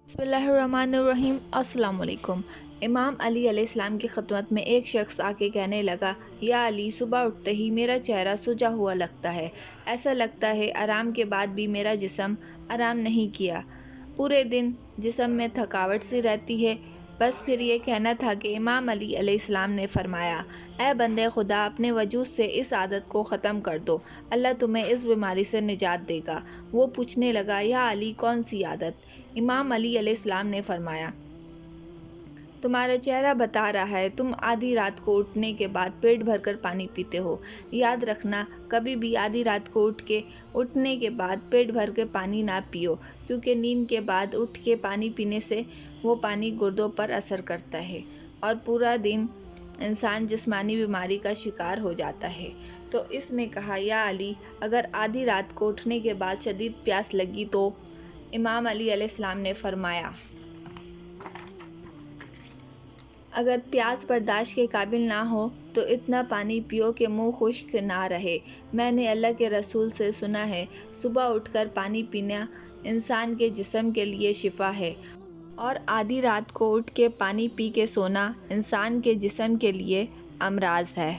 بسم اللہ الرحمن الرحیم۔ السلام علیکم۔ امام علی علیہ السلام کی خدمت میں ایک شخص آ کے کہنے لگا، یا علی، صبح اٹھتے ہی میرا چہرہ سجا ہوا لگتا ہے، ایسا لگتا ہے آرام کے بعد بھی میرا جسم آرام نہیں کیا، پورے دن جسم میں تھکاوٹ سی رہتی ہے۔ بس پھر یہ کہنا تھا کہ امام علی علیہ السلام نے فرمایا، اے بندے خدا، اپنے وجود سے اس عادت کو ختم کر دو، اللہ تمہیں اس بیماری سے نجات دے گا۔ وہ پوچھنے لگا، یا علی، کون سی عادت؟ امام علی علیہ السلام نے فرمایا، تمہارا چہرہ بتا رہا ہے تم آدھی رات کو اٹھنے کے بعد پیٹ بھر کر پانی پیتے ہو۔ یاد رکھنا، کبھی بھی آدھی رات کو اٹھنے کے بعد پیٹ بھر کے پانی نہ پیو، کیونکہ نیند کے بعد اٹھ کے پانی پینے سے وہ پانی گردوں پر اثر کرتا ہے اور پورا دن انسان جسمانی بیماری کا شکار ہو جاتا ہے۔ تو اس نے کہا، یا علی، اگر آدھی رات کو اٹھنے کے بعد شدید پیاس لگی تو؟ امام علی علیہ السلام نے فرمایا، اگر پیاس برداشت کے قابل نہ ہو تو اتنا پانی پیو کہ منہ خشک نہ رہے۔ میں نے اللہ کے رسول سے سنا ہے، صبح اٹھ کر پانی پینا انسان کے جسم کے لیے شفا ہے، اور آدھی رات کو اٹھ کے پانی پی کے سونا انسان کے جسم کے لیے امراض ہے۔